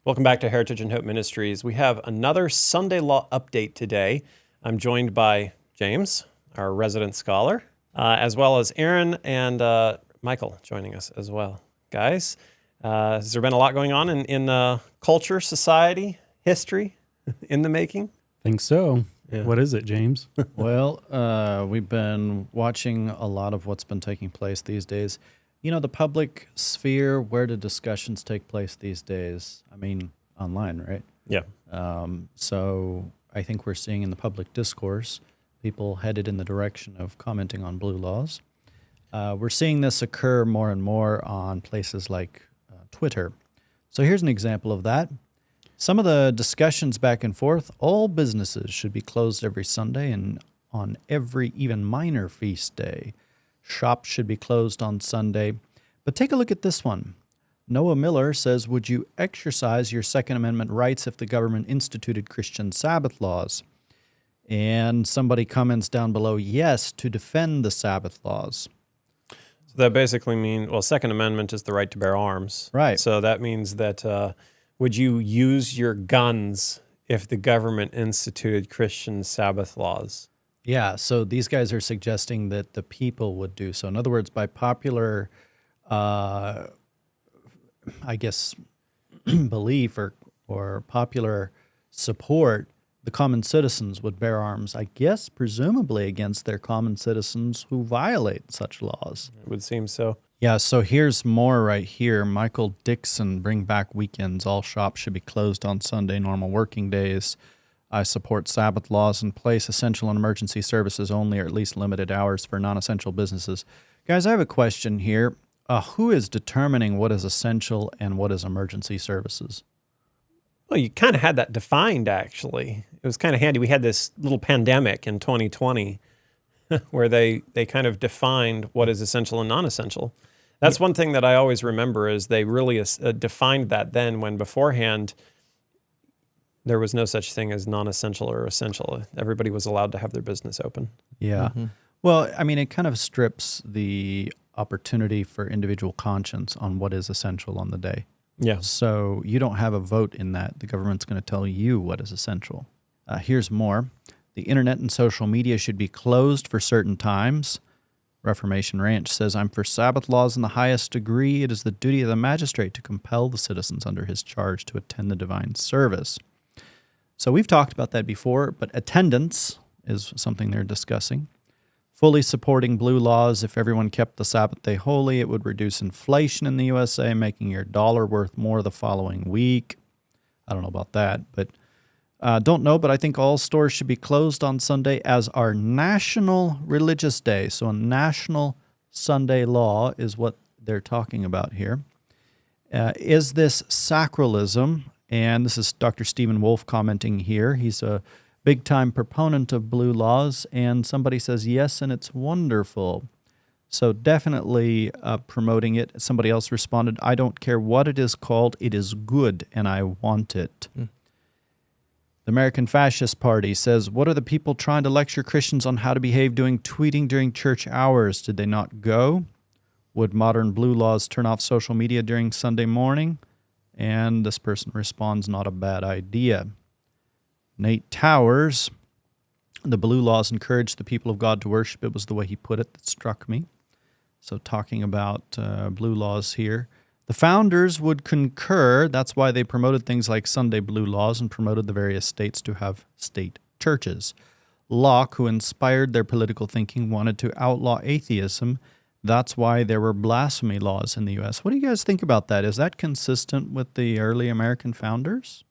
Welcome back to Heritage and Hope Ministries. We have another Sunday Law update today. I'm joined by James, our resident scholar, as well as Aaron and Michael joining us as well. Guys, has there been a lot going on in culture, society, history in the making? Think so. Yeah. What is it, James? Well, we've been watching a lot of what's been taking place these days. You know, the public sphere, where do discussions take place these days? I mean, online, right? Yeah. So I think we're seeing in the public discourse people headed in the direction of commenting on blue laws. We're seeing this occur more and more on places like Twitter. So here's an example of that. Some of the discussions back and forth, all businesses should be closed every Sunday and on every even minor feast day. Shops should be closed on Sunday. But take a look at this one. Noah Miller says, would you exercise your Second Amendment rights if the government instituted Christian Sabbath laws? And somebody comments down below, yes, to defend the Sabbath laws. So that basically means, well, Second Amendment is the right to bear arms. Right. So that means that would you use your guns if the government instituted Christian Sabbath laws? Yeah, so these guys are suggesting that the people would do so. In other words, by popular, I guess, belief or popular support, the common citizens would bear arms, I guess, presumably against their common citizens who violate such laws. It would seem so. Yeah, so here's more right here. Michael Dixon, bring back weekends. All shops should be closed on Sunday, normal working days. I support Sabbath laws in place, essential and emergency services only, or at least limited hours for non-essential businesses. Guys, I have a question here. Who is determining what is essential and what is emergency services? Well, you kind of had that defined, actually. It was kind of handy. We had this little pandemic in 2020 where they kind of defined what is essential and non-essential. That's one thing that I always remember is they really defined that then when beforehand there was no such thing as non-essential or essential. Everybody was allowed to have their business open. Yeah. Mm-hmm. Well, I mean, it kind of strips the opportunity for individual conscience on what is essential on the day. Yeah. So you don't have a vote in that. The government's going to tell you what is essential. Here's more. The internet and social media should be closed for certain times. Reformation Ranch says, I'm for Sabbath laws in the highest degree. It is the duty of the magistrate to compel the citizens under his charge to attend the divine service. So we've talked about that before, but attendance is something they're discussing. Fully supporting blue laws. If everyone kept the Sabbath day holy, it would reduce inflation in the USA, making your dollar worth more the following week. I don't know about that, but don't know, but I think all stores should be closed on Sunday as our national religious day. So a national Sunday law is what they're talking about here. Is this sacralism? And this is Dr. Stephen Wolf commenting here. He's a big-time proponent of blue laws, and somebody says, yes, and it's wonderful. So definitely promoting it. Somebody else responded, I don't care what it is called, it is good, and I want it. The American Fascist Party says, what are the people trying to lecture Christians on how to behave doing tweeting during church hours? Did they not go? Would modern blue laws turn off social media during Sunday morning? And this person responds, not a bad idea. Nate Towers, the blue laws encourage the people of God to worship. It was the way he put it that struck me. So talking about blue laws here. The founders would concur. That's why they promoted things like Sunday blue laws and promoted the various states to have state churches. Locke, who inspired their political thinking, wanted to outlaw atheism. That's why there were blasphemy laws in the U.S. What do you guys think about that? Is that consistent with the early American founders?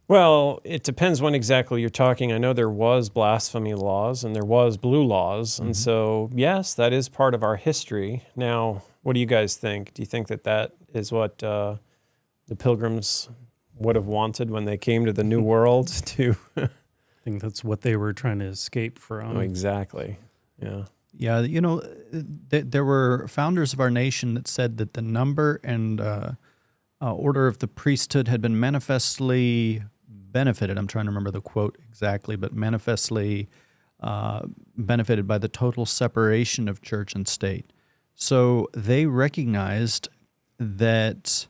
Well, it depends when exactly you're talking. I know there was blasphemy laws and there was blue laws. And so, yes, that is part of our history. Now, what do you guys think? Do you think that that is what the Pilgrims would have wanted when they came to the New World to... I think that's what they were trying to escape from. Oh, exactly. Yeah. Yeah, you know, there were founders of our nation that said that the number and order of the priesthood had been manifestly benefited. I'm trying to remember the quote exactly, but manifestly benefited by the total separation of church and state. So they recognized that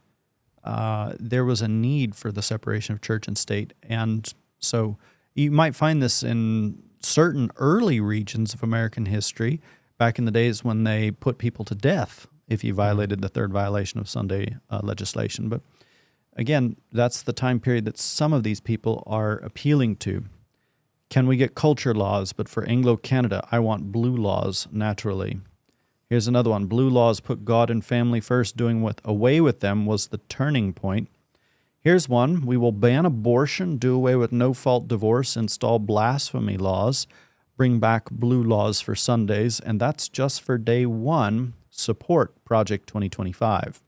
there was a need for the separation of church and state. And so you might find this in certain early regions of American history, back in the days when they put people to death if you violated the third violation of Sunday legislation. But again, that's the time period that some of these people are appealing to. Can we get culture laws? But for Anglo-Canada, I want blue laws naturally. Here's another one. Blue laws put God and family first. Doing away with them was the turning point. Here's one. We will ban abortion, do away with no-fault divorce, install blasphemy laws, bring back blue laws for Sundays, and that's just for day one. Support Project 2025.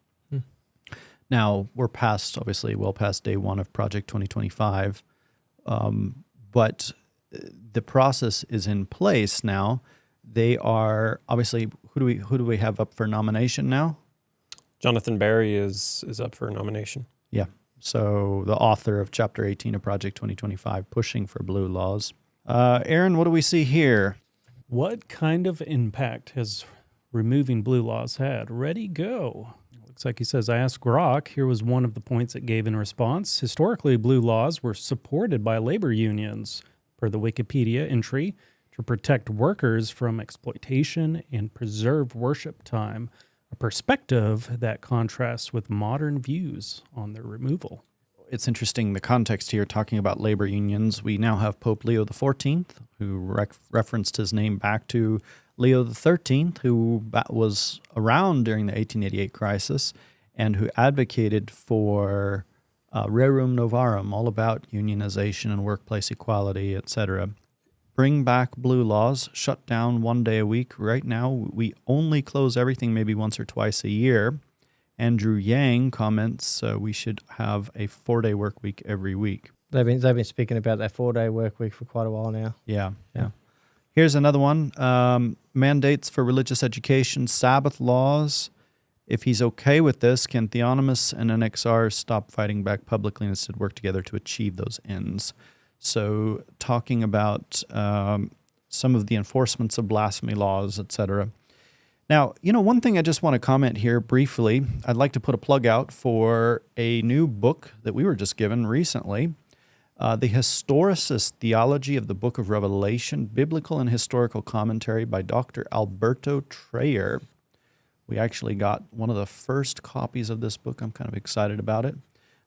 Now, we're obviously well past day one of Project 2025, but the process is in place now. They are obviously, who do we have up for nomination now? Jonathan Barry is up for nomination. Yeah. So the author of Chapter 18 of Project 2025, pushing for blue laws. Aaron, what do we see here? What kind of impact has removing blue laws had? Ready, go. Looks like he says, I asked Grok. Here was one of the points it gave in response. Historically, blue laws were supported by labor unions, per the Wikipedia entry, to protect workers from exploitation and preserve worship time, a perspective that contrasts with modern views on their removal. It's interesting, the context here, talking about labor unions. We now have Pope Leo XIV, who referenced his name back to Leo XIII, who was around during the 1888 crisis and who advocated for rerum novarum, all about unionization and workplace equality, etc. Bring back blue laws, shut down 1 day a week. Right now, we only close everything maybe once or twice a year. Andrew Yang comments we should have a 4-day work week every week. They've been speaking about that 4-day work week for quite a while now. Yeah. Here's another one. Mandates for religious education, Sabbath laws. If he's okay with this, can Theonomists and NXRs stop fighting back publicly and instead work together to achieve those ends? So talking about some of the enforcements of blasphemy laws, etc. Now, one thing I just want to comment here briefly, I'd like to put a plug out for a new book that we were just given recently, The Historicist Theology of the Book of Revelation, Biblical and Historical Commentary by Dr. Alberto Trayer. We actually got one of the first copies of this book. I'm kind of excited about it.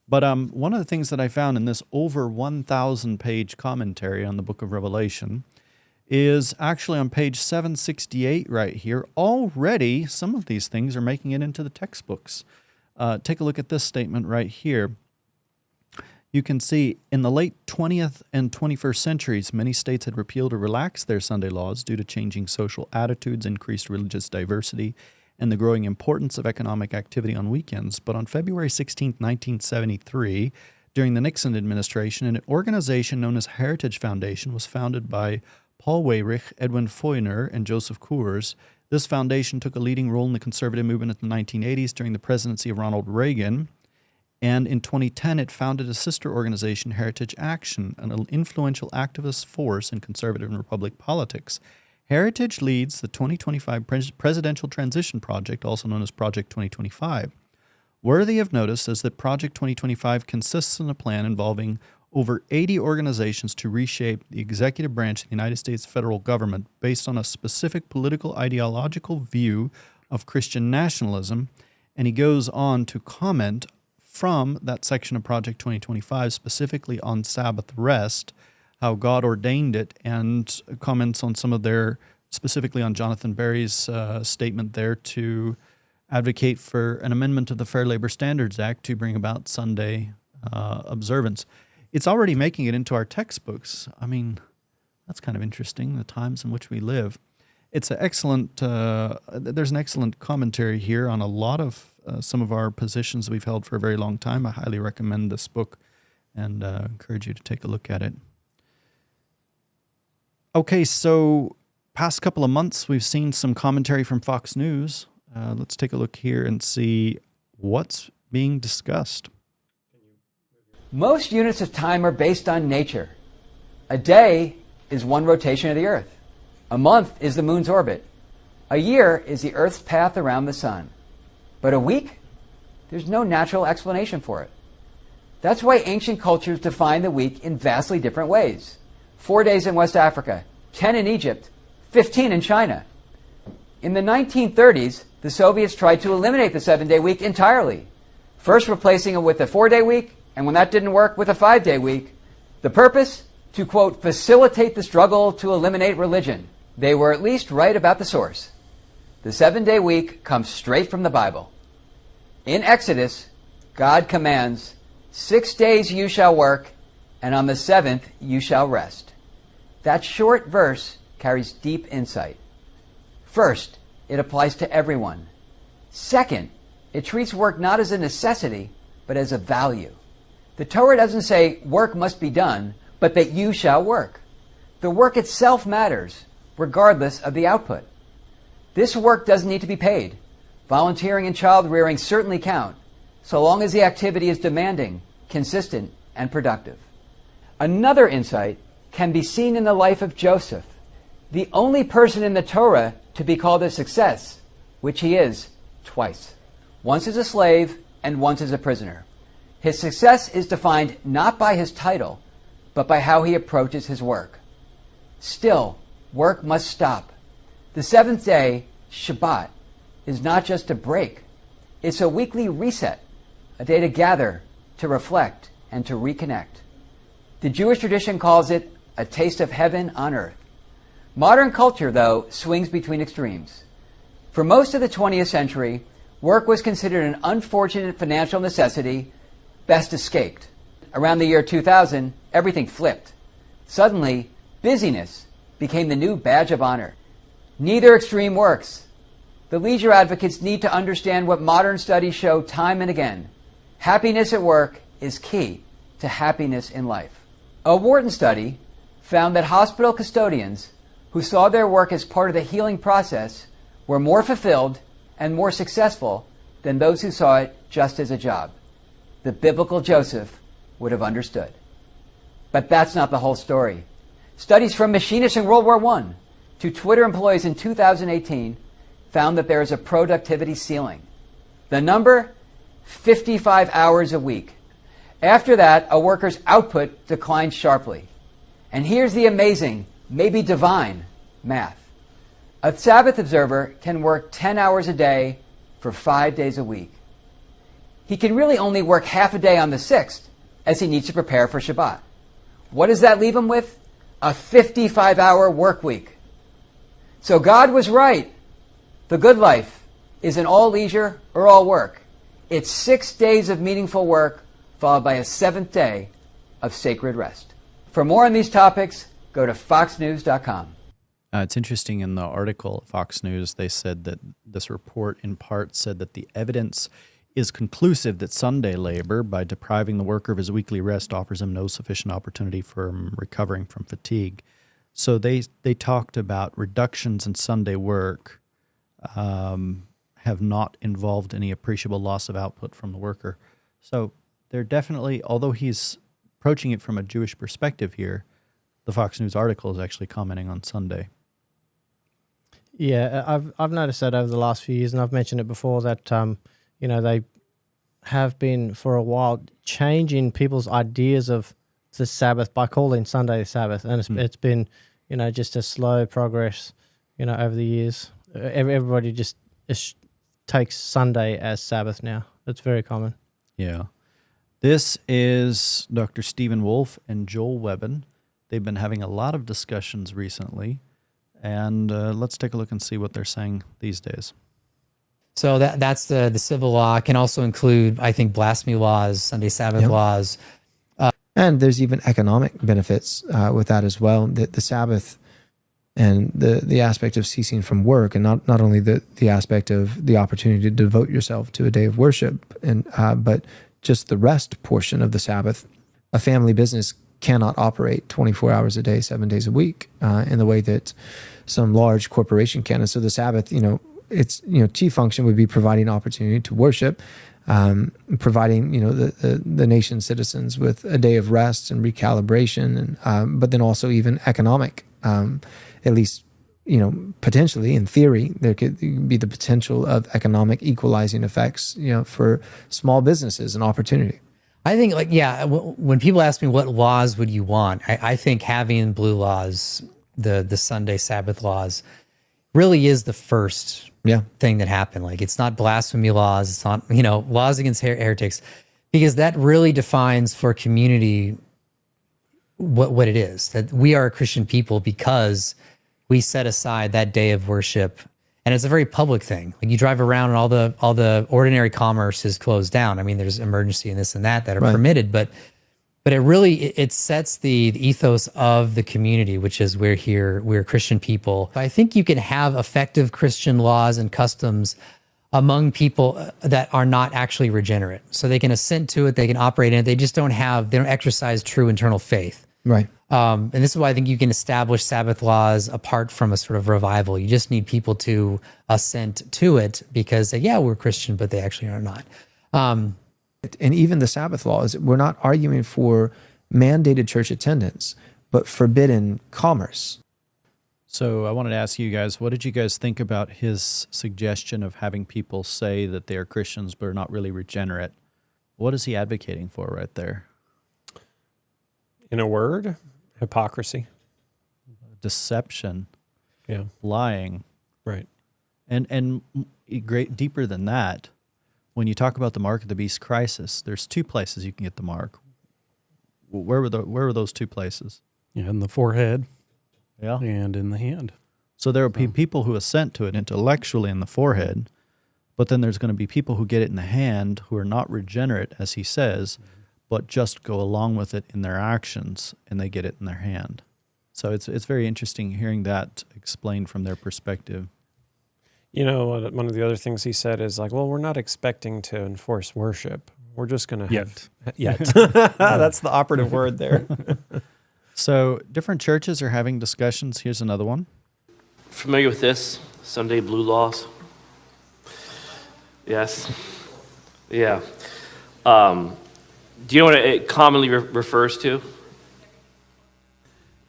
But one of the things that I found in this over 1,000-page commentary on the Book of Revelation is actually on page 768 right here. Already, some of these things are making it into the textbooks. Take a look at this statement right here. You can see in the late 20th and 21st centuries, many states had repealed or relaxed their Sunday laws due to changing social attitudes, increased religious diversity, and the growing importance of economic activity on weekends. But on February 16, 1973, during the Nixon administration, an organization known as Heritage Foundation was founded by Paul Weyrich, Edwin Feuner, and Joseph Coors. This foundation took a leading role in the conservative movement in the 1980s during the presidency of Ronald Reagan. And in 2010, it founded a sister organization, Heritage Action, an influential activist force in conservative and Republican politics. Heritage leads the 2025 Presidential Transition Project, also known as Project 2025. Worthy of notice is that Project 2025 consists of a plan involving over 80 organizations to reshape the executive branch of the United States federal government based on a specific political ideological view of Christian nationalism. And he goes on to comment from that section of Project 2025, specifically on Sabbath rest, how God ordained it, and comments on some of their, specifically on Jonathan Barry's statement there to advocate for an amendment of the Fair Labor Standards Act to bring about Sunday observance. It's already making it into our textbooks. I mean, that's kind of interesting, the times in which we live. It's an excellent, there's an excellent commentary here on a lot of some of our positions we've held for a very long time. I highly recommend this book and encourage you to take a look at it. Okay, so past couple of months, we've seen some commentary from Fox News. Let's take a look here and see what's being discussed. Most units of time are based on nature. A day is one rotation of the Earth. A month is the moon's orbit. A year is the Earth's path around the sun. But a week? There's no natural explanation for it. That's why ancient cultures define the week in vastly different ways. 4 days in West Africa, 10 in Egypt, 15 in China. In the 1930s, the Soviets tried to eliminate the 7-day week entirely, first replacing it with a 4-day week, and when that didn't work, with a 5-day week. The purpose? To, quote, facilitate the struggle to eliminate religion. They were at least right about the source. The 7-day week comes straight from the Bible. In Exodus, God commands, 6 days you shall work, and on the 7th you shall rest. That short verse carries deep insight. First, it applies to everyone. Second, it treats work not as a necessity, but as a value. The Torah doesn't say work must be done, but that you shall work. The work itself matters, regardless of the output. This work doesn't need to be paid. Volunteering and child rearing certainly count, so long as the activity is demanding, consistent, and productive. Another insight can be seen in the life of Joseph, the only person in the Torah to be called a success, which he is twice. Once as a slave and once as a prisoner. His success is defined not by his title, but by how he approaches his work. Still, work must stop. The seventh day, Shabbat, is not just a break. It's a weekly reset, a day to gather, to reflect, and to reconnect. The Jewish tradition calls it a taste of heaven on earth. Modern culture, though, swings between extremes. For most of the 20th century, work was considered an unfortunate financial necessity, best escaped. Around the year 2000, everything flipped. Suddenly, busyness became the new badge of honor. Neither extreme works. The leisure advocates need to understand what modern studies show time and again. Happiness at work is key to happiness in life. A Wharton study found that hospital custodians who saw their work as part of the healing process were more fulfilled and more successful than those who saw it just as a job. The biblical Joseph would have understood. But that's not the whole story. Studies from machinists in World War I to Twitter employees in 2018 found that there is a productivity ceiling. The number? 55 hours a week. After that, a worker's output declined sharply. And here's the amazing, maybe divine, math. A Sabbath observer can work 10 hours a day for 5 days a week. He can really only work half a day on the 6th, as he needs to prepare for Shabbat. What does that leave him with? A 55-hour work week. So God was right. The good life isn't all leisure or all work. It's 6 days of meaningful work, followed by a 7th day of sacred rest. For more on these topics, go to foxnews.com. It's interesting, in the article at Fox News, they said that this report in part said that the evidence is conclusive that Sunday labor, by depriving the worker of his weekly rest, offers him no sufficient opportunity for recovering from fatigue. So they talked about reductions in Sunday work have not involved any appreciable loss of output from the worker. So they're definitely, although he's approaching it from a Jewish perspective here, the Fox News article is actually commenting on Sunday. Yeah, I've noticed that over the last few years, and I've mentioned it before, that they have been for a while changing people's ideas of the Sabbath by calling Sunday the Sabbath, and it's been just a slow progress over the years. Everybody just takes Sunday as Sabbath now. It's very common. Yeah. This is Dr. Stephen Wolfe and Joel Webbin. They've been having a lot of discussions recently, and let's take a look and see what they're saying these days. So that's the civil law. It can also include, I think, blasphemy laws, Sunday Sabbath laws. And there's even economic benefits with that as well. The Sabbath and the aspect of ceasing from work, and not only the aspect of the opportunity to devote yourself to a day of worship, and but just the rest portion of the Sabbath. A family business cannot operate 24 hours a day, 7 days a week, in the way that some large corporation can. And so the Sabbath, its chief function would be providing opportunity to worship, providing the nation's citizens with a day of rest and recalibration, and but then also even economic, at least potentially, in theory, there could be the potential of economic equalizing effects, for small businesses and opportunity. I think, when people ask me what laws would you want, I think having blue laws, the Sunday Sabbath laws, really is the first thing that happened. Like, it's not blasphemy laws, it's not laws against heretics, because that really defines for a community what it is, that we are a Christian people because we set aside that day of worship. And it's a very public thing. Like, you drive around and all the ordinary commerce is closed down. I mean, there's emergency and this and that are permitted, but it really sets the ethos of the community, which is we're a Christian people. I think you can have effective Christian laws and customs among people that are not actually regenerate. So they can assent to it, they can operate in it. They just don't exercise true internal faith. Right. And this is why I think you can establish Sabbath laws apart from a sort of revival. You just need people to assent to it because, we're Christian, but they actually are not. And even the Sabbath laws, we're not arguing for mandated church attendance, but forbidden commerce. So I wanted to ask you guys, what did you guys think about his suggestion of having people say that they are Christians but are not really regenerate? What is he advocating for right there? In a word, hypocrisy. Deception. Yeah. Lying. Right. And deeper than that, when you talk about the mark of the beast crisis, there's two places you can get the mark. Where were those two places? Yeah, in the forehead. Yeah. And in the hand. So there will be people who assent to it intellectually in the forehead, but then there's going to be people who get it in the hand who are not regenerate, as he says, but just go along with it in their actions, and they get it in their hand. So it's very interesting hearing that explained from their perspective. One of the other things he said is like, well, we're not expecting to enforce worship. We're just going to have... Yet. That's the operative word there. So different churches are having discussions. Here's another one. Familiar with this? Sunday blue laws? Yes. Yeah. Do you know what it commonly refers to?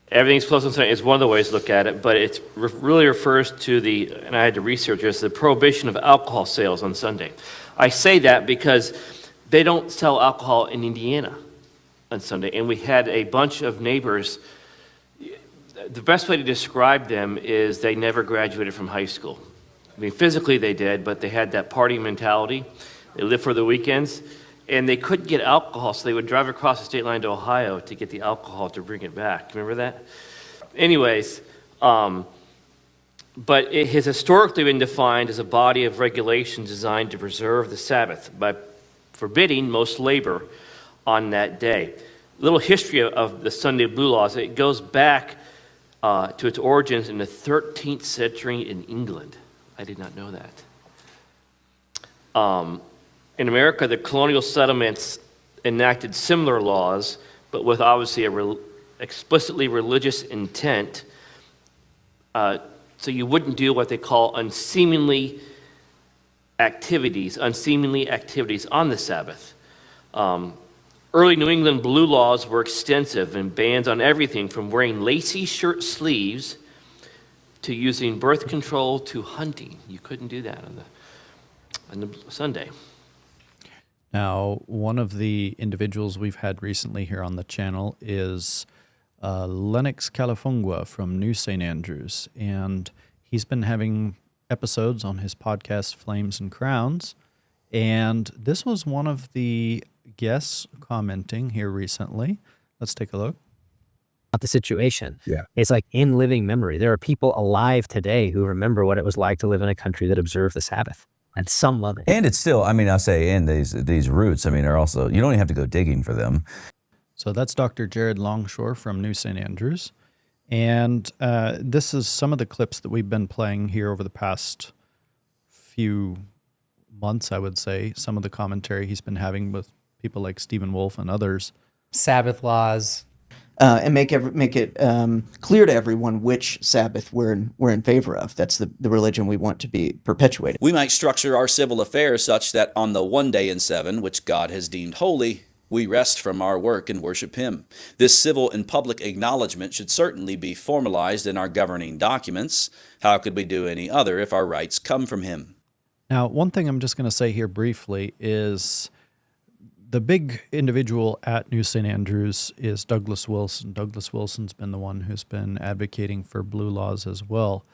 Everything's closed on Sunday is one of the ways to look at it, but it really refers to and I had to research this, the prohibition of alcohol sales on Sunday. I say that because they don't sell alcohol in Indiana on Sunday, and we had a bunch of neighbors. The best way to describe them is they never graduated from high school. I mean, physically they did, but they had that party mentality. They lived for the weekends. And they couldn't get alcohol, so they would drive across the state line to Ohio to get the alcohol to bring it back. Remember that? Anyways, but it has historically been defined as a body of regulations designed to preserve the Sabbath by forbidding most labor on that day. A little history of the Sunday Blue Laws. It goes back to its origins in the 13th century in England. I did not know that. In America, the colonial settlements enacted similar laws, but with obviously explicitly religious intent. So you wouldn't do what they call unseemly activities on the Sabbath. Early New England blue laws were extensive and bans on everything from wearing lacy shirt sleeves to using birth control to hunting. You couldn't do that on the Sunday. Now, one of the individuals we've had recently here on the channel is Lennox Califungua from New St. Andrews, and he's been having episodes on his podcast, Flames and Crowns, and this was one of the guests commenting here recently. Let's take a look. The situation. Yeah. It's like in living memory. There are people alive today who remember what it was like to live in a country that observed the Sabbath. And some love it. And it's still, I'll say, and these roots, are also, you don't even have to go digging for them. So that's Dr. Jared Longshore from New St. Andrews. And this is some of the clips that we've been playing here over the past few months, I would say. Some of the commentary he's been having with people like Stephen Wolfe and others. Sabbath laws. And make it clear to everyone which Sabbath we're in favor of. That's the religion we want to be perpetuated. We might structure our civil affairs such that on the one day in 7, which God has deemed holy, We rest from our work and worship Him. This civil and public acknowledgement should certainly be formalized in our governing documents. How could we do any other if our rights come from Him? Now, one thing I'm just going to say here briefly is the big individual at New St. Andrews is Douglas Wilson. Douglas Wilson's been the one who's been advocating for blue laws as well.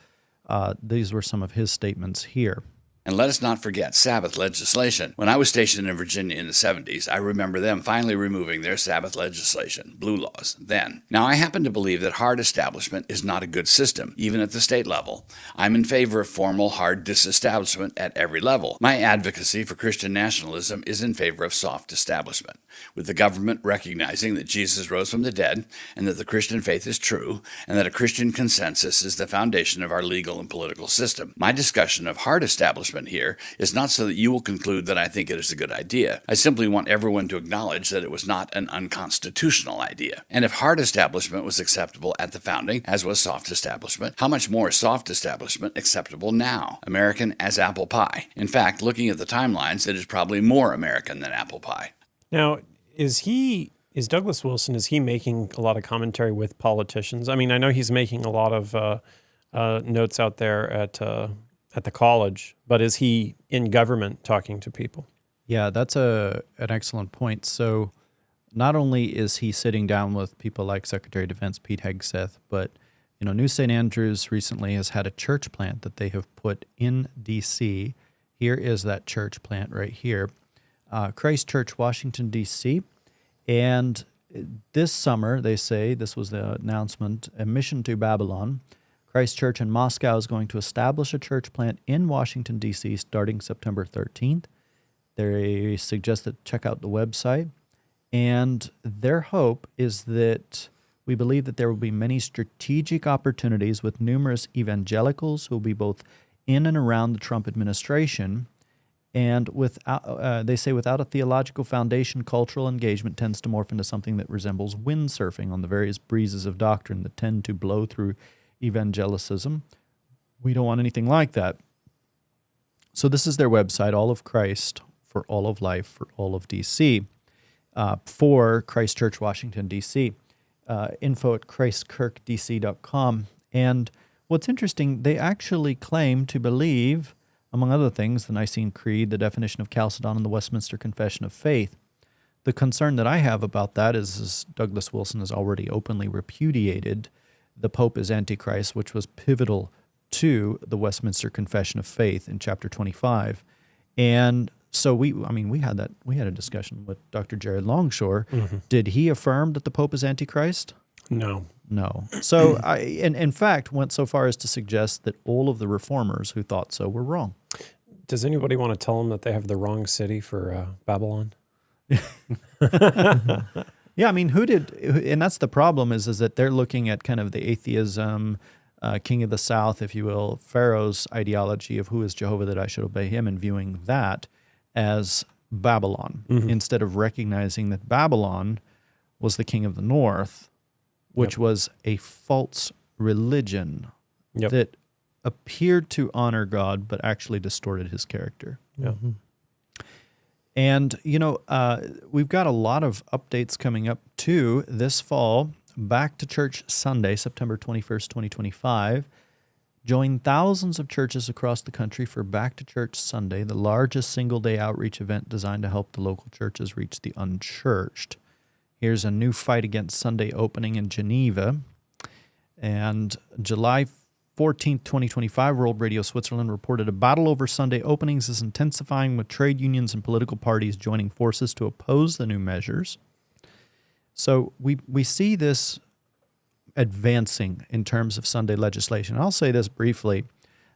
These were some of his statements here. And let us not forget Sabbath legislation. When I was stationed in Virginia in the 70s, I remember them finally removing their Sabbath legislation, blue laws, then. Now, I happen to believe that hard establishment is not a good system, even at the state level. I'm in favor of formal hard disestablishment at every level. My advocacy for Christian nationalism is in favor of soft establishment, with the government recognizing that Jesus rose from the dead and that the Christian faith is true and that a Christian consensus is the foundation of our legal and political system. My discussion of hard establishment here is not so that you will conclude that I think it is a good idea. I simply want everyone to acknowledge that it was not an unconstitutional idea. And if hard establishment was acceptable at the founding, as was soft establishment, how much more is soft establishment acceptable now? American as apple pie. In fact, looking at the timelines, it is probably more American than apple pie. Now, is Douglas Wilson, is he making a lot of commentary with politicians? I mean, I know he's making a lot of notes out there at the college, but is he in government talking to people? Yeah, that's an excellent point. So not only is he sitting down with people like Secretary of Defense Pete Hegseth, but New St. Andrews recently has had a church plant that they have put in D.C. Here is that church plant right here, Christ Church, Washington, D.C. And this summer, they say, this was the announcement, a mission to Babylon. Christ Church in Moscow is going to establish a church plant in Washington, D.C. starting September 13th. They suggest that check out the website. And their hope is that we believe that there will be many strategic opportunities with numerous evangelicals who will be both in and around the Trump administration. And without, they say without a theological foundation, cultural engagement tends to morph into something that resembles windsurfing on the various breezes of doctrine that tend to blow through evangelicism. We don't want anything like that. So this is their website, All of Christ for All of Life for All of D.C. For Christ Church, Washington, D.C. Info at christkirkdc.com. And what's interesting, they actually claim to believe, among other things, the Nicene Creed, the definition of Chalcedon, and the Westminster Confession of Faith. The concern that I have about that is Douglas Wilson has already openly repudiated the Pope is Antichrist, which was pivotal to the Westminster Confession of Faith in chapter 25. And so we had a discussion with Dr. Jared Longshore. Mm-hmm. Did he affirm that the Pope is Antichrist? No. So in fact, went so far as to suggest that all of the reformers who thought so were wrong. Does anybody want to tell them that they have the wrong city for Babylon? Yeah, I mean, and that's the problem is that they're looking at kind of the atheism, king of the south, if you will, Pharaoh's ideology of who is Jehovah that I should obey him, and viewing that as Babylon, instead of recognizing that Babylon was the king of the north, which was a false religion that appeared to honor God, but actually distorted his character. Yeah. Mm-hmm. And, we've got a lot of updates coming up, too, this fall. Back to Church Sunday, September 21st, 2025. Join thousands of churches across the country for Back to Church Sunday, the largest single-day outreach event designed to help the local churches reach the unchurched. Here's a new fight against Sunday opening in Geneva. And July 14th, 2025, World Radio Switzerland reported a battle over Sunday openings is intensifying with trade unions and political parties joining forces to oppose the new measures. So we see this advancing in terms of Sunday legislation. I'll say this briefly.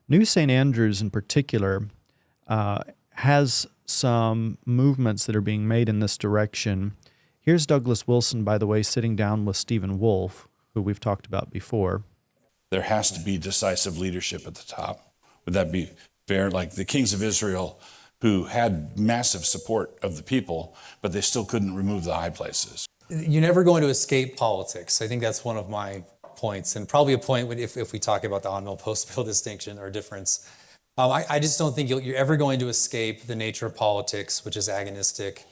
New St. Andrews in particular has some movements that are being made in this direction. Here's Douglas Wilson, by the way, sitting down with Stephen Wolfe, who we've talked about before. There has to be decisive leadership at the top. Would that be fair? Like the kings of Israel, who had massive support of the people, but they still couldn't remove the high places. You're never going to escape politics. I think that's one of my points, and probably a point if we talk about the on-mill, post-mill distinction or difference. I just don't think you're ever going to escape the nature of politics, which is agonistic.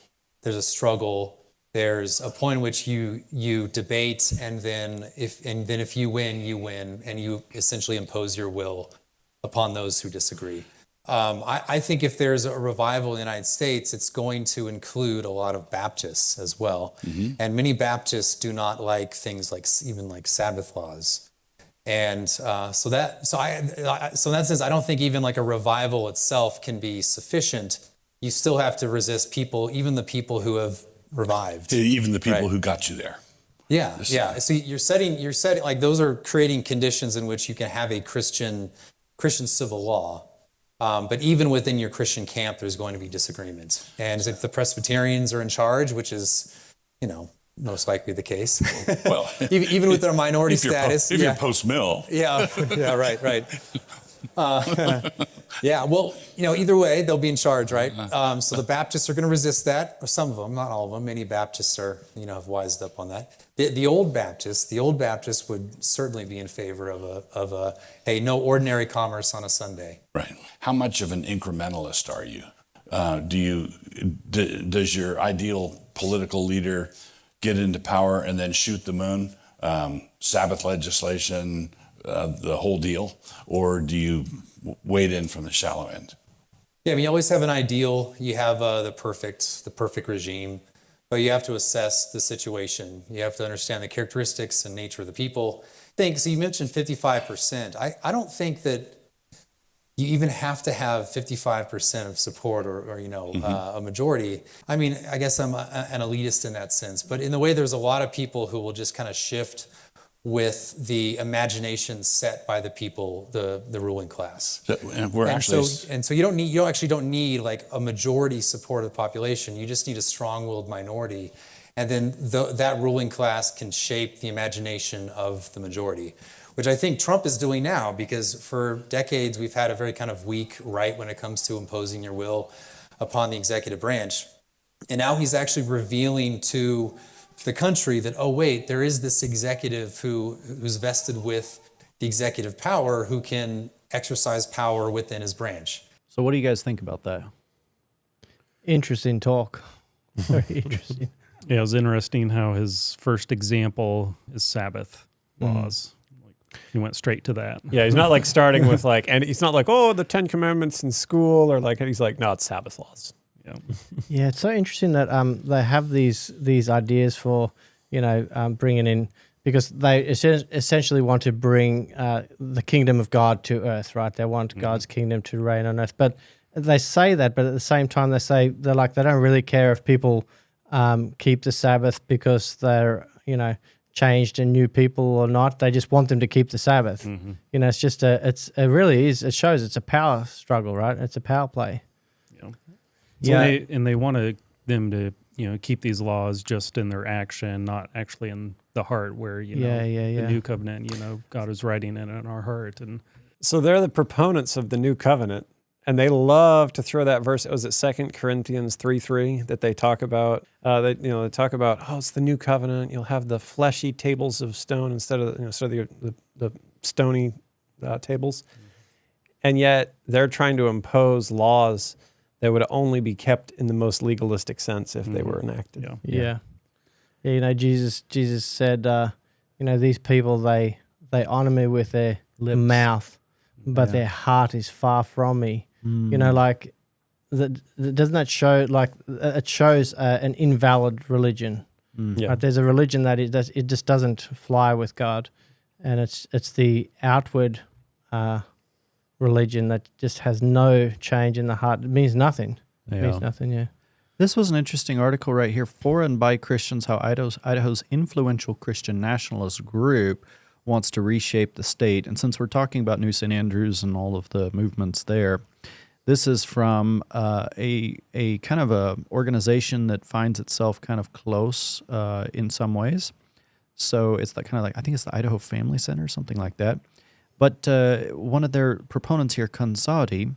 There's a struggle. There's a point in which you debate, and then if you win, and you essentially impose your will upon those who disagree. I think if there's a revival in the United States, it's going to include a lot of Baptists as well. And many Baptists do not like things like even like Sabbath laws. And so in that sense, I don't think even like a revival itself can be sufficient. You still have to resist people, even the people who have revived. Even the people who got you there. Yeah, yeah. So you're setting like those are creating conditions in which you can have a Christian civil law. But even within your Christian camp, there's going to be disagreement. And if the Presbyterians are in charge, which is, most likely the case. Well, even with their minority status. If you're post-mill. Yeah, right. Yeah, well, either way, they'll be in charge, right? So the Baptists are going to resist that, or some of them, not all of them. Many Baptists are, have wised up on that. The old Baptists would certainly be in favor of a hey, no ordinary commerce on a Sunday. Right. How much of an incrementalist are you? Does your ideal political leader get into power and then shoot the moon, Sabbath legislation, the whole deal, or do you wade in from the shallow end? Yeah, I mean, you always have an ideal. You have the perfect regime, but you have to assess the situation. You have to understand the characteristics and nature of the people. So you mentioned 55%. I don't think that you even have to have 55% of support or a majority. I mean, I guess I'm an elitist in that sense, but in the way there's a lot of people who will just kind of shift with the imagination set by the people, the ruling class. So you actually don't need like a majority support of the population. You just need a strong-willed minority, and then that ruling class can shape the imagination of the majority, which I think Trump is doing now, because for decades we've had a very kind of weak right when it comes to imposing your will upon the executive branch, and now he's actually revealing to the country that, oh wait, there is this executive who's vested with the executive power, who can exercise power within his branch. So what do you guys think about that? Interesting talk. Very interesting. Yeah, it was interesting how his first example is Sabbath laws. He went straight to that. Yeah, he's not like starting with like, and he's not like, oh, the 10 Commandments in school, or like, he's like, no, it's Sabbath laws. Yeah. Yeah, it's so interesting that they have these ideas for bringing in, because they essentially want to bring the kingdom of God to earth, right? They want God's kingdom to reign on earth. But they say that, but at the same time they don't really care if people keep the Sabbath because they're changed and new people or not. They just want them to keep the Sabbath. It's just it really is. It shows it's a power struggle, right? It's a power play. And they want them to keep these laws just in their action, not actually in the heart, where the new covenant, God is writing it in our heart. And so they're the proponents of the new covenant, and they love to throw that verse. Was it 2 Corinthians 3:3 that they talk about? They talk about, oh, it's the new covenant. You'll have the fleshy tables of stone instead of the stony tables, and yet they're trying to impose laws that would only be kept in the most legalistic sense if they were enacted. Yeah. Jesus said, these people, they honor me with their mouth, but their heart is far from me. Like, doesn't that show, like, it shows an invalid religion. Right? There's a religion that it just doesn't fly with God, and it's the outward religion that just has no change in the heart. It means nothing. It means nothing, yeah. This was an interesting article right here. For and by Christians, how Idaho's influential Christian nationalist group wants to reshape the state. And since we're talking about New St. Andrews and all of the movements there, this is from a kind of a organization that finds itself kind of close in some ways. So it's that kind of like, I think it's the Idaho Family Center, something like that. But one of their proponents here, Consadi,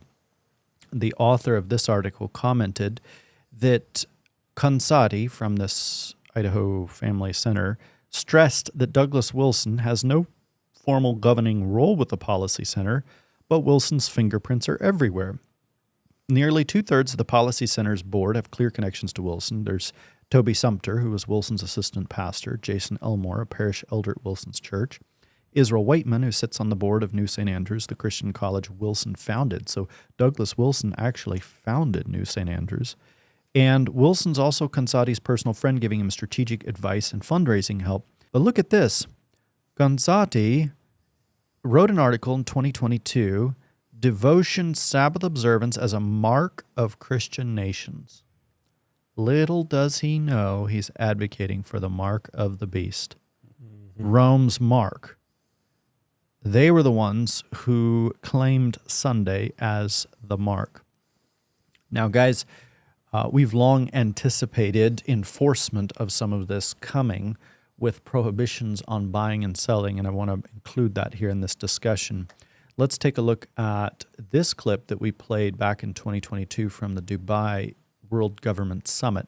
the author of this article, commented that Consadi from this Idaho Family Center stressed that Douglas Wilson has no formal governing role with the Policy Center, but Wilson's fingerprints are everywhere. Nearly 2/3 of the Policy Center's board have clear connections to Wilson. There's Toby Sumter, who was Wilson's assistant pastor, Jason Elmore, a parish elder at Wilson's church, Israel Whiteman, who sits on the board of New St. Andrews, the Christian college Wilson founded. So Douglas Wilson actually founded New St. Andrews. And Wilson's also Gonzati's personal friend, giving him strategic advice and fundraising help. But look at this. Gonzati wrote an article in 2022, Devotion Sabbath Observance as a Mark of Christian Nations. Little does he know he's advocating for the mark of the beast. Rome's mark. They were the ones who claimed Sunday as the mark. Now, guys, we've long anticipated enforcement of some of this coming with prohibitions on buying and selling, and I want to include that here in this discussion. Let's take a look at this clip that we played back in 2022 from the Dubai World Government Summit.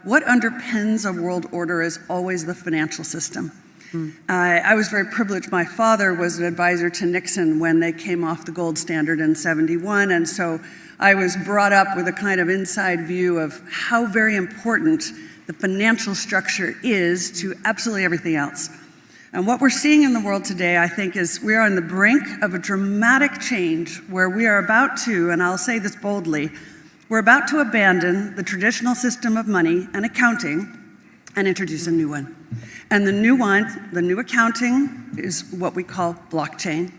What underpins a world order is always the financial system. I was very privileged. My father was an advisor to Nixon when they came off the gold standard in '71, and so I was brought up with a kind of inside view of how very important the financial structure is to absolutely everything else. And what we're seeing in the world today, I think, is we are on the brink of a dramatic change where we are about to, and I'll say this boldly, we're about to abandon the traditional system of money and accounting and introduce a new one. And the new accounting is what we call blockchain.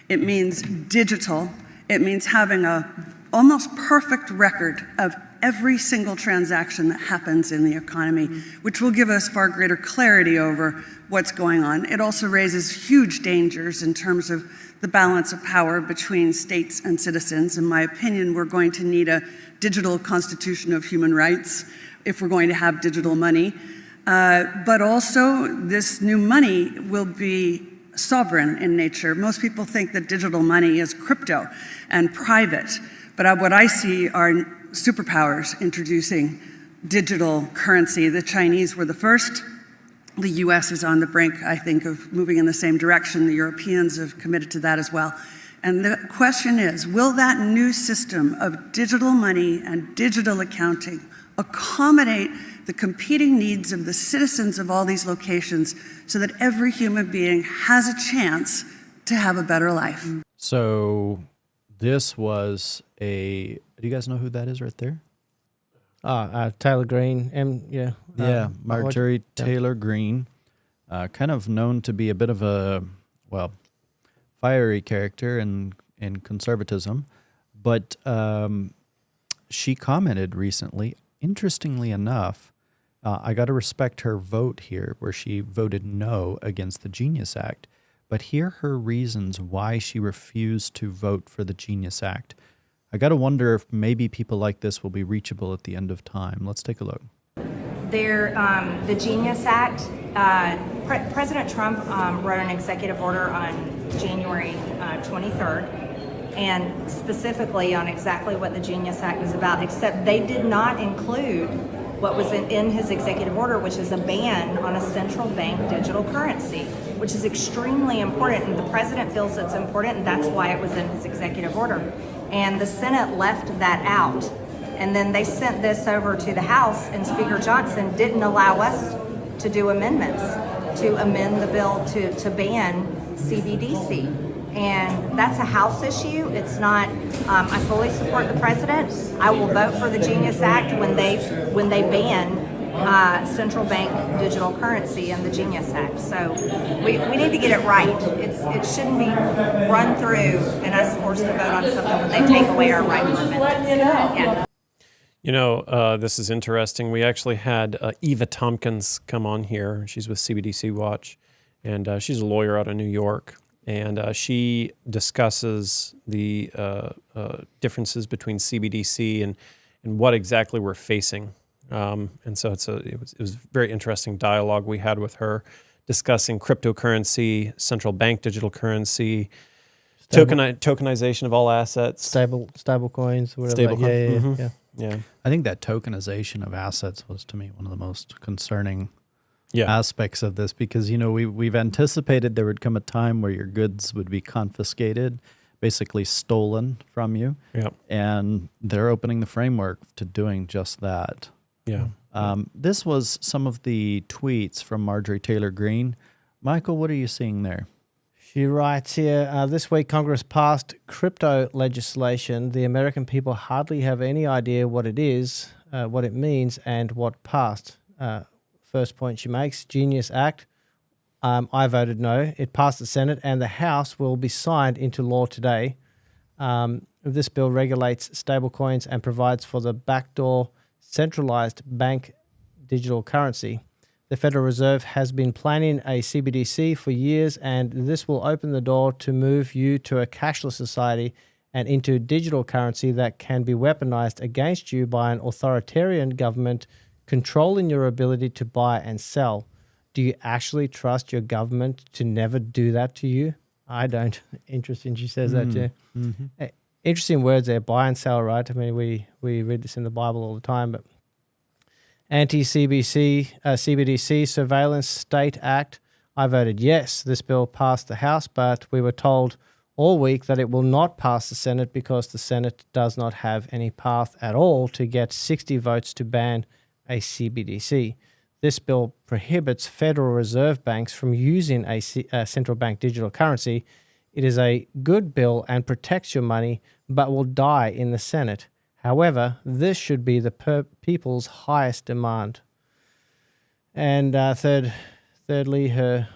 It means digital. It means having a almost perfect record of every single transaction that happens in the economy, which will give us far greater clarity over what's going on. It also raises huge dangers in terms of the balance of power between states and citizens. In my opinion, we're going to need a digital constitution of human rights if we're going to have digital money. But also, this new money will be sovereign in nature. Most people think that digital money is crypto and private, but what I see are superpowers introducing digital currency. The Chinese were the first. The US is on the brink, I think, of moving in the same direction. The Europeans have committed to that as well. And the question is, will that new system of digital money and digital accounting accommodate the competing needs of the citizens of all these locations so that every human being has a chance to have a better life? So this was do you guys know who that is right there? Taylor Green. Marjorie Taylor Greene, kind of known to be a bit of a, fiery character in conservatism. But she commented recently, interestingly enough, I got to respect her vote here, where she voted no against the Genius Act. But here are her reasons why she refused to vote for the Genius Act. I got to wonder if maybe people like this will be reachable at the end of time. Let's take a look. The Genius Act, President Trump wrote an executive order on January 23rd, and specifically on exactly what the Genius Act is about, except they did not include what was in his executive order, which is a ban on a central bank digital currency, which is extremely important, and the president feels it's important, and that's why it was in his executive order. And the Senate left that out. And then they sent this over to the House, and Speaker Johnson didn't allow us to do amendments to amend the bill to ban CBDC. And that's a House issue. It's not, I fully support the president. I will vote for the Genius Act when they ban central bank digital currency and the Genius Act. So we need to get it right. It shouldn't be run through and us forced to vote on something when they take away our right for amendments. Yeah. You know, this is interesting. We actually had Eva Tompkins come on here. She's with CBDC Watch, and she's a lawyer out of New York. And she discusses the differences between CBDC and what exactly we're facing. And so it was very interesting dialogue we had with her, discussing cryptocurrency, central bank digital currency, tokenization of all assets, stable coins, whatever. Yeah. I think that tokenization of assets was, to me, one of the most concerning aspects of this, because we've anticipated there would come a time where your goods would be confiscated, basically stolen from you. Yeah. And they're opening the framework to doing just that. Yeah. This was some of the tweets from Marjorie Taylor Greene. Michael, what are you seeing there? She writes here, this week Congress passed crypto legislation. The American people hardly have any idea what it is, what it means, and what passed. First point she makes, Genius Act. I voted no. It passed the Senate and the House will be signed into law today. This bill regulates stablecoins and provides for the backdoor centralized bank digital currency. The Federal Reserve has been planning a CBDC for years, and this will open the door to move you to a cashless society and into digital currency that can be weaponized against you by an authoritarian government controlling your ability to buy and sell. Do you actually trust your government to never do that to you? I don't. Interesting she says that too. Mm-hmm. Interesting words there, buy and sell, right? I mean, we read this in the Bible all the time, but CBDC Surveillance State Act. I voted yes. This bill passed the House, but we were told all week that it will not pass the Senate because the Senate does not have any path at all to get 60 votes to ban a CBDC. This bill prohibits Federal Reserve banks from using a central bank digital currency. It is a good bill and protects your money, but will die in the Senate. However, this should be the people's highest demand. And thirdly, her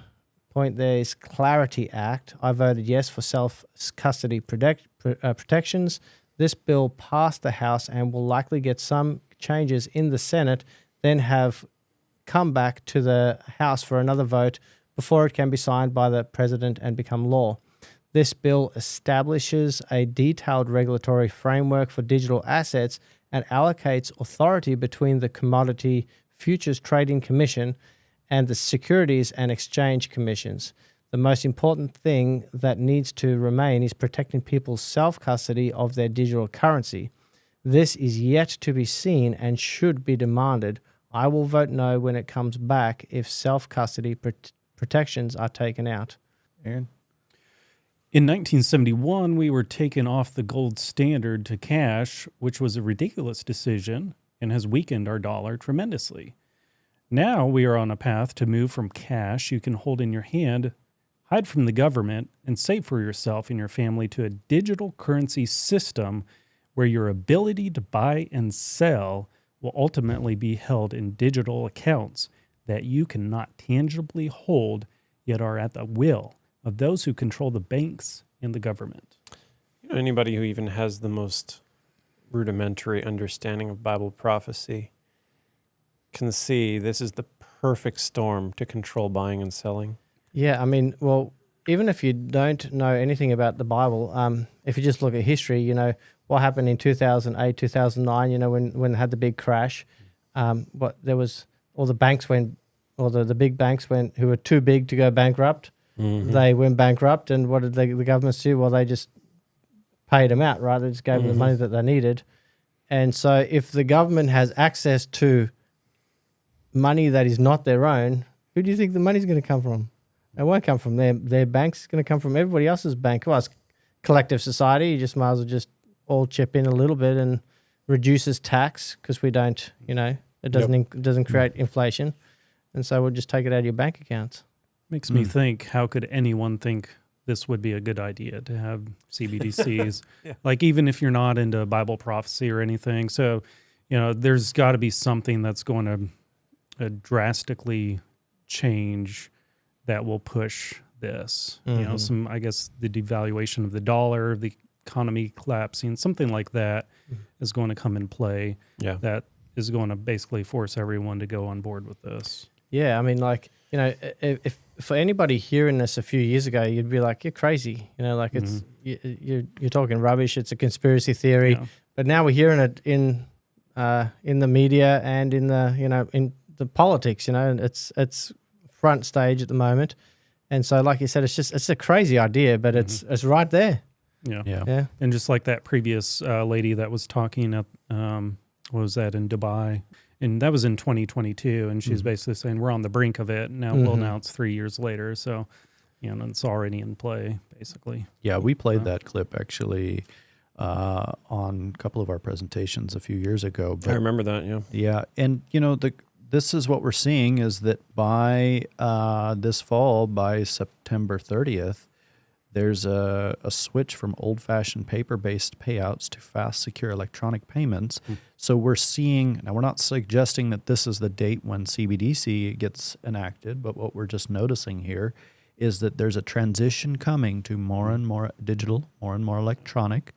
point there is Clarity Act. I voted yes for self-custody protections. This bill passed the House and will likely get some changes in the Senate, then have come back to the House for another vote before it can be signed by the President and become law. This bill establishes a detailed regulatory framework for digital assets and allocates authority between the Commodity Futures Trading Commission and the Securities and Exchange Commissions. The most important thing that needs to remain is protecting people's self-custody of their digital currency. This is yet to be seen and should be demanded. I will vote no when it comes back if self-custody protections are taken out. Aaron? In 1971, we were taken off the gold standard to cash, which was a ridiculous decision and has weakened our dollar tremendously. Now we are on a path to move from cash you can hold in your hand, hide from the government, and save for yourself and your family to a digital currency system where your ability to buy and sell will ultimately be held in digital accounts that you cannot tangibly hold, yet are at the will of those who control the banks and the government. You know, anybody who even has the most rudimentary understanding of Bible prophecy can see this is the perfect storm to control buying and selling. Yeah, I mean, well, even if you don't know anything about the Bible, if you just look at history, you know, what happened in 2008, 2009, you know, when they had the big crash, there was all the banks went, or the big banks went, who were too big to go bankrupt. Mm-hmm. They went bankrupt, and what did the governments do? Well, they just paid them out, right? They just gave them the money that they needed. And so if the government has access to money that is not their own, who do you think the money's going to come from? It won't come from their banks. It's going to come from everybody else's bank. Well, it's collective society. You just might as well just all chip in a little bit and reduces tax because we don't, you know, it doesn't create inflation. And so we'll just take it out of your bank accounts. Makes me think, how could anyone think this would be a good idea to have CBDCs? Yeah. Like, even if you're not into Bible prophecy or anything. So, you know, there's got to be something that's going to drastically change that will push this. You know, I guess the devaluation of the dollar, the economy collapsing, something like that is going to come in play. Yeah. That is going to basically force everyone to go on board with this. Yeah, I mean, like, you know, if for anybody hearing this a few years ago, you'd be like, you're crazy. You know, like it's you're talking rubbish. It's a conspiracy theory. Yeah. But now we're hearing it in the media and in the politics. You know, and it's front stage at the moment. And so, like you said, it's a crazy idea, but it's right there. Yeah. And just like that previous lady that was talking at, what was that, in Dubai? And that was in 2022. And she's basically saying we're on the brink of it. Now, well, now it's 3 years later. So, you know, it's already in play, basically. Yeah, we played that clip actually on a couple of our presentations a few years ago. I remember that, yeah. Yeah, and this is what we're seeing is that by this fall, by September 30th, there's a switch from old-fashioned paper-based payouts to fast, secure electronic payments. So we're seeing, now we're not suggesting that this is the date when CBDC gets enacted, but what we're just noticing here is that there's a transition coming to more and more digital, more and more electronic.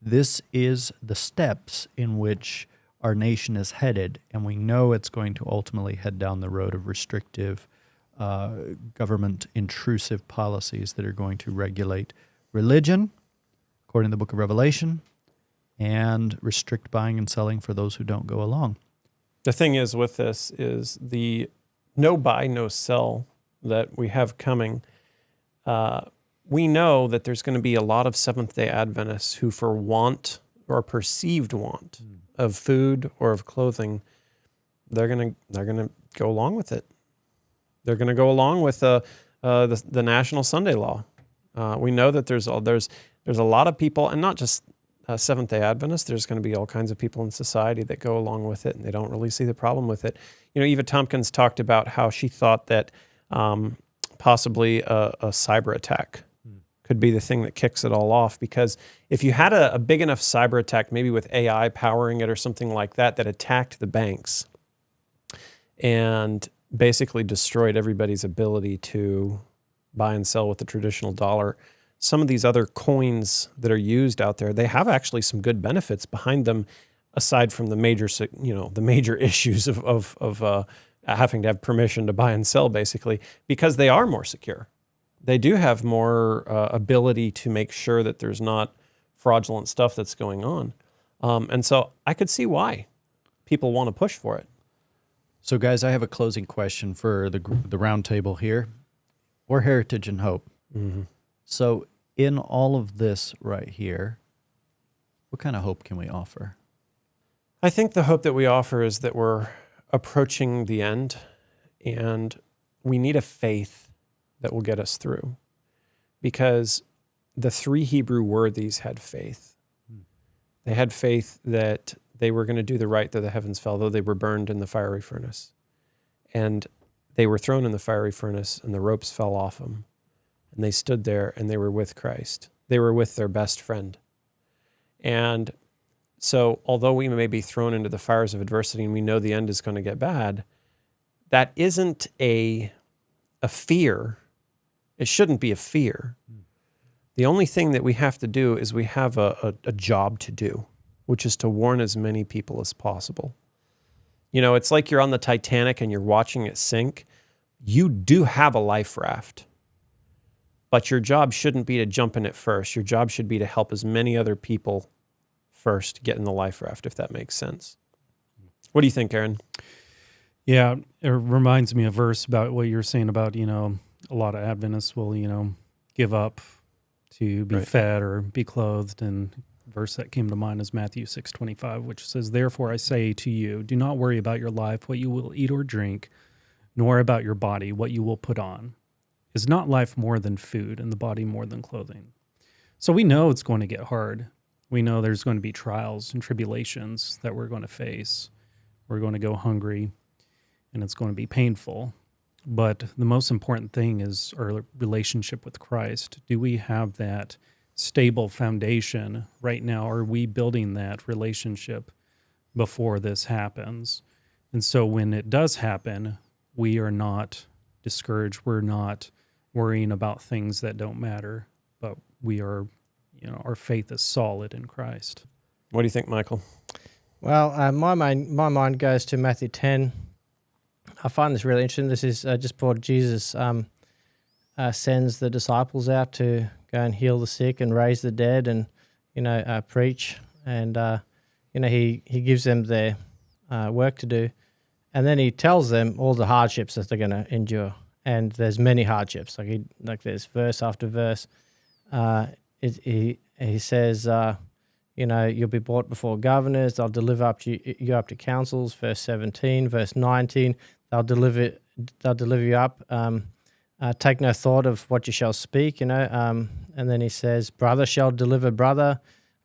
This is the steps in which our nation is headed, and we know it's going to ultimately head down the road of restrictive, government intrusive policies that are going to regulate religion, according to the book of Revelation, and restrict buying and selling for those who don't go along. The thing is with this is the no buy, no sell that we have coming. We know that there's going to be a lot of Seventh-day Adventists who, for want or perceived want of food or of clothing, they're going to go along with it. They're going to go along with the National Sunday Law. We know that there's a lot of people, and not just Seventh-day Adventists. There's going to be all kinds of people in society that go along with it, and they don't really see the problem with it. Eva Tompkins talked about how she thought that possibly a cyber attack could be the thing that kicks it all off, because if you had a big enough cyber attack, maybe with AI powering it or something like that, that attacked the banks and basically destroyed everybody's ability to buy and sell with the traditional dollar, some of these other coins that are used out there, they have actually some good benefits behind them, aside from the major issues of having to have permission to buy and sell, basically, because they are more secure. They do have more ability to make sure that there's not fraudulent stuff that's going on. And so I could see why people want to push for it. So, guys, I have a closing question for the round table here. We're Heritage and Hope. Mm-hmm. So, in all of this right here, what kind of hope can we offer? I think the hope that we offer is that we're approaching the end, and we need a faith that will get us through, because the three Hebrew worthies had faith. They had faith that they were going to do the right though the heavens fell, though they were burned in the fiery furnace. And they were thrown in the fiery furnace, and the ropes fell off them. And they stood there, and they were with Christ. They were with their best friend. And so although we may be thrown into the fires of adversity and we know the end is going to get bad, that isn't a fear. It shouldn't be a fear. The only thing that we have to do is we have a job to do, which is to warn as many people as possible. It's like you're on the Titanic and you're watching it sink. You do have a life raft, but your job shouldn't be to jump in it first. Your job should be to help as many other people first get in the life raft, if that makes sense. What do you think, Aaron? Yeah, it reminds me of a verse about what you're saying about, a lot of Adventists will, give up to be fed or be clothed. And verse that came to mind is Matthew 6:25, which says, "Therefore I say to you, do not worry about your life, what you will eat or drink, nor about your body, what you will put on. Is not life more than food, and the body more than clothing?" So we know it's going to get hard. We know there's going to be trials and tribulations that we're going to face. We're going to go hungry, and it's going to be painful. But the most important thing is our relationship with Christ. Do we have that stable foundation right now? Are we building that relationship before this happens? And so when it does happen, we are not discouraged. We're not worrying about things that don't matter, but we are, our faith is solid in Christ. What do you think, Michael? Well, my mind goes to Matthew 10. I find this really interesting. This is just before Jesus sends the disciples out to go and heal the sick and raise the dead and, preach. And, he gives them their work to do. And then he tells them all the hardships that they're going to endure. And there's many hardships. Like there's verse after verse. He says, you'll be brought before governors. They'll deliver you up to councils. Verse 17, verse 19. They'll deliver you up. Take no thought of what you shall speak. And then he says, brother shall deliver brother.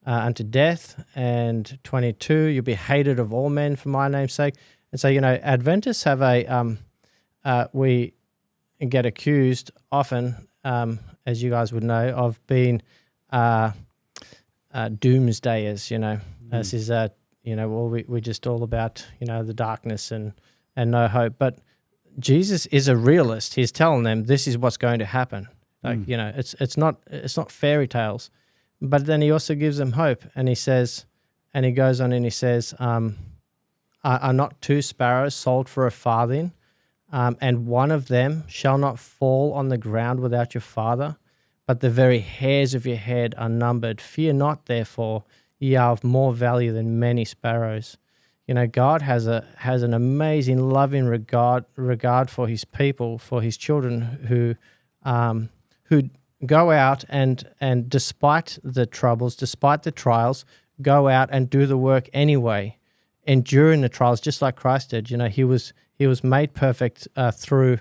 unto death. And 22, you'll be hated of all men for my name's sake. And so, Adventists have we get accused often, as you guys would know, of being doomsdayers, This is, we're just all about, the darkness and no hope. But Jesus is a realist. He's telling them this is what's going to happen. Like, it's not fairy tales. But then he also gives them hope. And he says, and he goes on and he says, are not 2 sparrows sold for a farthing? And one of them shall not fall on the ground without your Father, but the very hairs of your head are numbered. Fear not, therefore, ye are of more value than many sparrows. God has an amazing, loving regard for his people, for his children who go out and despite the troubles, despite the trials, go out and do the work anyway, enduring the trials, just like Christ did. He was made perfect through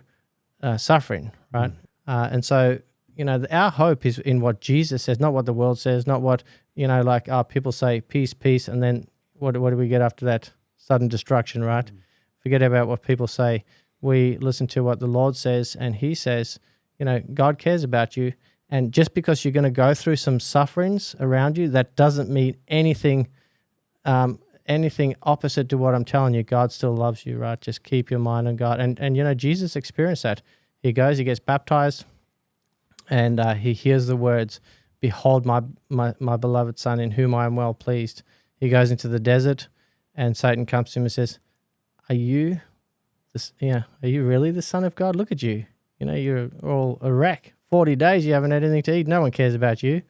suffering, right? And so, our hope is in what Jesus says, not what the world says, not what, people say, peace, peace, and then what do we get after that? Sudden destruction, right? Forget about what people say. We listen to what the Lord says, and he says, God cares about you. And just because you're going to go through some sufferings around you, that doesn't mean anything opposite to what I'm telling you. God still loves you, right? Just keep your mind on God. And Jesus experienced that. He gets baptized, and he hears the words, "Behold my beloved Son, in whom I am well pleased." He goes into the desert, and Satan comes to him and says, "Are you really the Son of God? Look at you. You're all a wreck. 40 days you haven't had anything to eat. No one cares about you."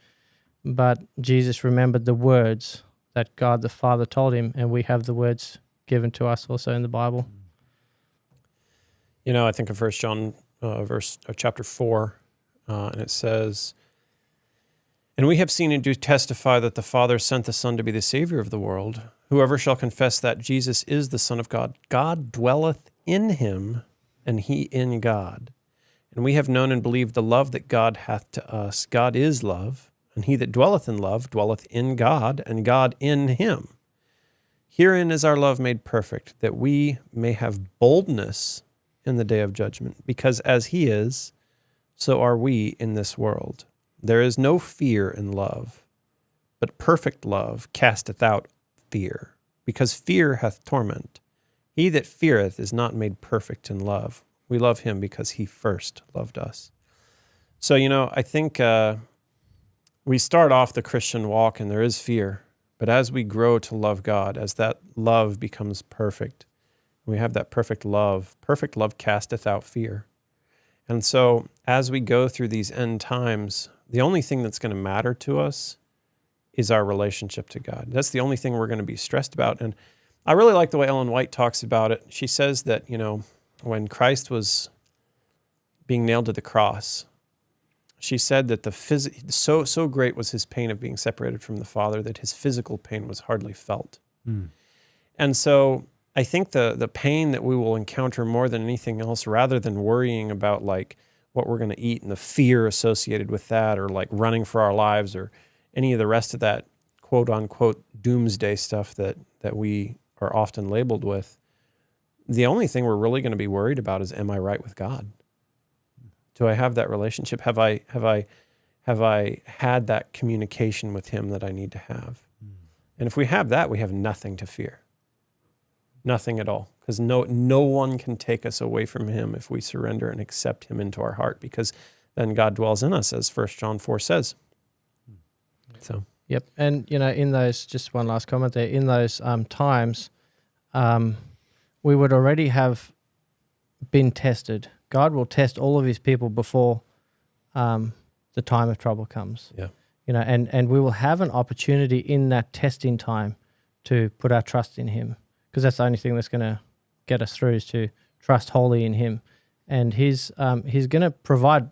But Jesus remembered the words that God the Father told him, and we have the words given to us also in the Bible. I think of 1 John chapter 4, and it says, "And we have seen and do testify that the Father sent the Son to be the Savior of the world. Whoever shall confess that Jesus is the Son of God, God dwelleth in him, and he in God. And we have known and believed the love that God hath to us. God is love, and he that dwelleth in love dwelleth in God, and God in him. Herein is our love made perfect, that we may have boldness in the day of judgment, because as he is, so are we in this world. There is no fear in love, but perfect love casteth out fear, because fear hath torment. He that feareth is not made perfect in love. We love him because he first loved us." So, I think we start off the Christian walk and there is fear, but as we grow to love God, as that love becomes perfect, we have that perfect love casteth out fear. And so as we go through these end times, the only thing that's going to matter to us is our relationship to God. That's the only thing we're going to be stressed about. And I really like the way Ellen White talks about it. She says that, when Christ was being nailed to the cross, she said that so great was his pain of being separated from the Father that his physical pain was hardly felt. And so I think the pain that we will encounter more than anything else, rather than worrying about like what we're going to eat and the fear associated with that, or like running for our lives or any of the rest of that quote unquote doomsday stuff that we are often labeled with, the only thing we're really going to be worried about is, am I right with God? Do I have that relationship? Have I had that communication with him that I need to have? And if we have that, we have nothing to fear. Nothing at all. Because no one can take us away from him if we surrender and accept him into our heart, because then God dwells in us, as 1 John 4 says. So. Yep. And, in those, just one last comment there, in those times, we would already have been tested. God will test all of his people before the time of trouble comes. Yeah. And we will have an opportunity in that testing time to put our trust in him, because that's the only thing that's going to get us through, is to trust wholly in him. And he's going to provide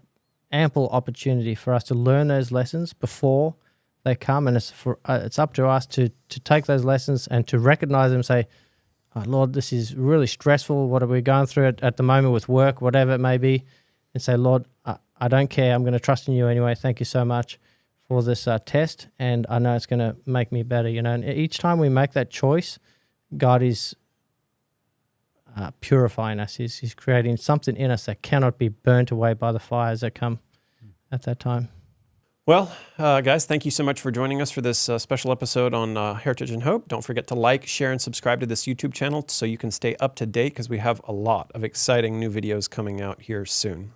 ample opportunity for us to learn those lessons before they come, and it's up to us to take those lessons and to recognize them and say, "Oh, Lord, this is really stressful. What are we going through at the moment with work, whatever it may be?" And say, "Lord, I don't care. I'm going to trust in you anyway. Thank you so much for this test, and I know it's going to make me better. You know, and each time we make that choice, God is purifying us. He's creating something in us that cannot be burnt away by the fires that come at that time. Well, guys, thank you so much for joining us for this special episode on Heritage and Hope. Don't forget to like, share, and subscribe to this YouTube channel so you can stay up to date, because we have a lot of exciting new videos coming out here soon.